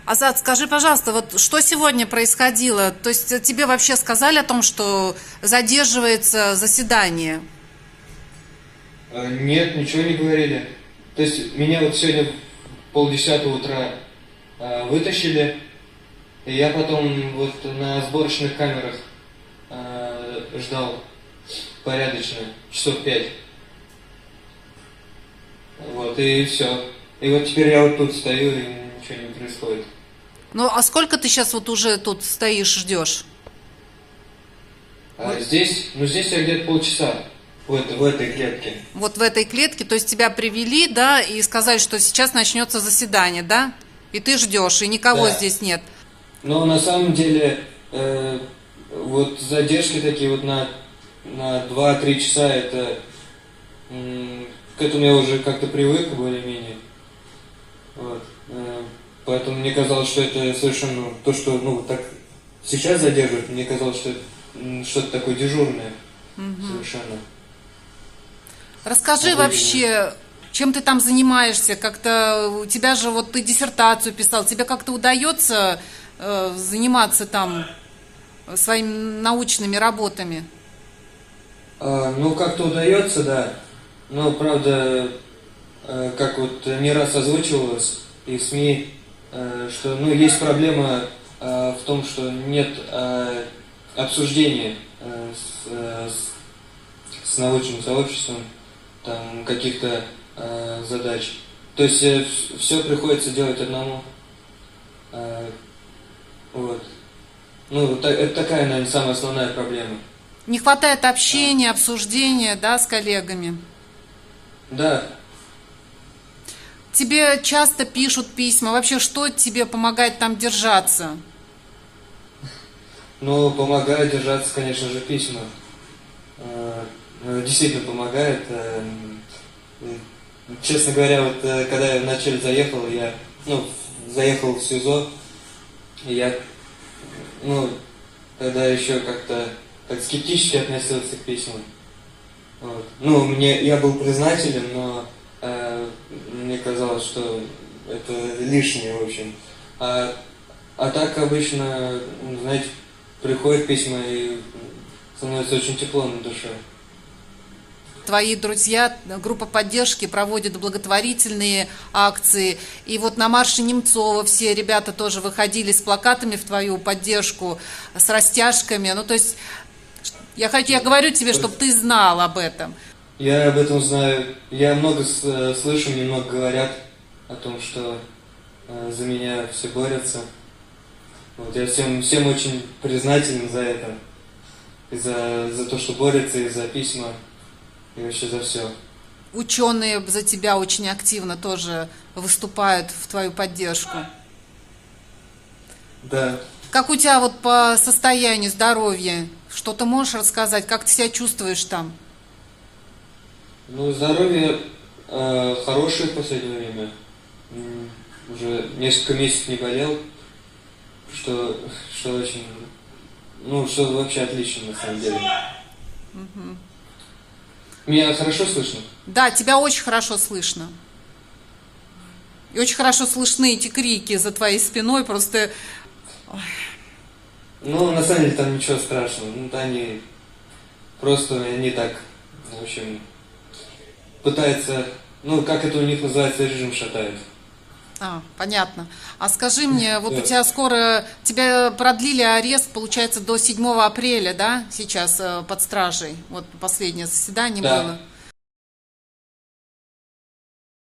Азат, скажи, пожалуйста, вот что сегодня происходило? То есть тебе вообще сказали о том, что задерживается заседание? Нет, ничего не говорили. То есть меня вот сегодня в 9:30 утра вытащили, и я потом вот на сборочных камерах ждал порядочно, часов 5. Вот, и все. И вот теперь я вот тут стою, и ничего не происходит. Ну, а сколько ты сейчас вот уже тут стоишь, ждешь? Здесь я где-то полчаса в этой клетке. Вот в этой клетке, то есть тебя привели, да, и сказали, что сейчас начнется заседание, да? И ты ждешь, и никого Да. здесь нет. Но на самом деле вот задержки такие вот на 2-3 часа, это к этому я уже как-то привык более-менее. Вот. Поэтому мне казалось, что это совершенно то, что вот так сейчас задерживают, мне казалось, что это что-то такое дежурное совершенно. Расскажи Обыденное. вообще, чем ты там занимаешься? Как-то у тебя же вот ты диссертацию писал, тебе как-то удается заниматься там своими научными работами? Ну, как-то удается, да. Но, правда, как вот не раз озвучивалось и в СМИ, что есть проблема в том, что нет обсуждения с научным сообществом там каких-то задач. То есть все приходится делать одному. Вот. Это такая, наверное, самая основная проблема. Не хватает общения, обсуждения, да, с коллегами? Да. Тебе часто пишут письма. Вообще, что тебе помогает там держаться? Помогает держаться, конечно же, письма. Действительно помогает. Честно говоря, вот когда я вначале заехал, я заехал в СИЗО, и я тогда еще как-то так скептически относился к письмам. Вот. Я был признателен, но мне казалось, что это лишнее, в общем. А так обычно, знаете, приходят письма, и становится очень тепло на душе. Твои друзья, группа поддержки проводит благотворительные акции. И вот на марше Немцова все ребята тоже выходили с плакатами в твою поддержку, с растяжками. То есть я говорю тебе, чтобы ты знал об этом. Я об этом знаю. Я много слышу, мне много говорят о том, что за меня все борются. Вот, я всем очень признателен за это. И за то, что борются, и за письма, и вообще за все. Ученые за тебя очень активно тоже выступают в твою поддержку. Да. Как у тебя вот по состоянию здоровья? Что ты можешь рассказать? Как ты себя чувствуешь там? Здоровье хорошее в последнее время. Уже несколько месяцев не болел, что очень, что вообще отлично на самом деле. Меня хорошо слышно? Да, тебя очень хорошо слышно. И очень хорошо слышны эти крики за твоей спиной, просто... На самом деле там ничего страшного. Они просто не так, в общем, пытаются, как это у них называется, режим шатает. Понятно. А скажи мне, вот у тебя скоро, тебя продлили арест, получается, до 7 апреля, да, сейчас под стражей? Вот последнее заседание было.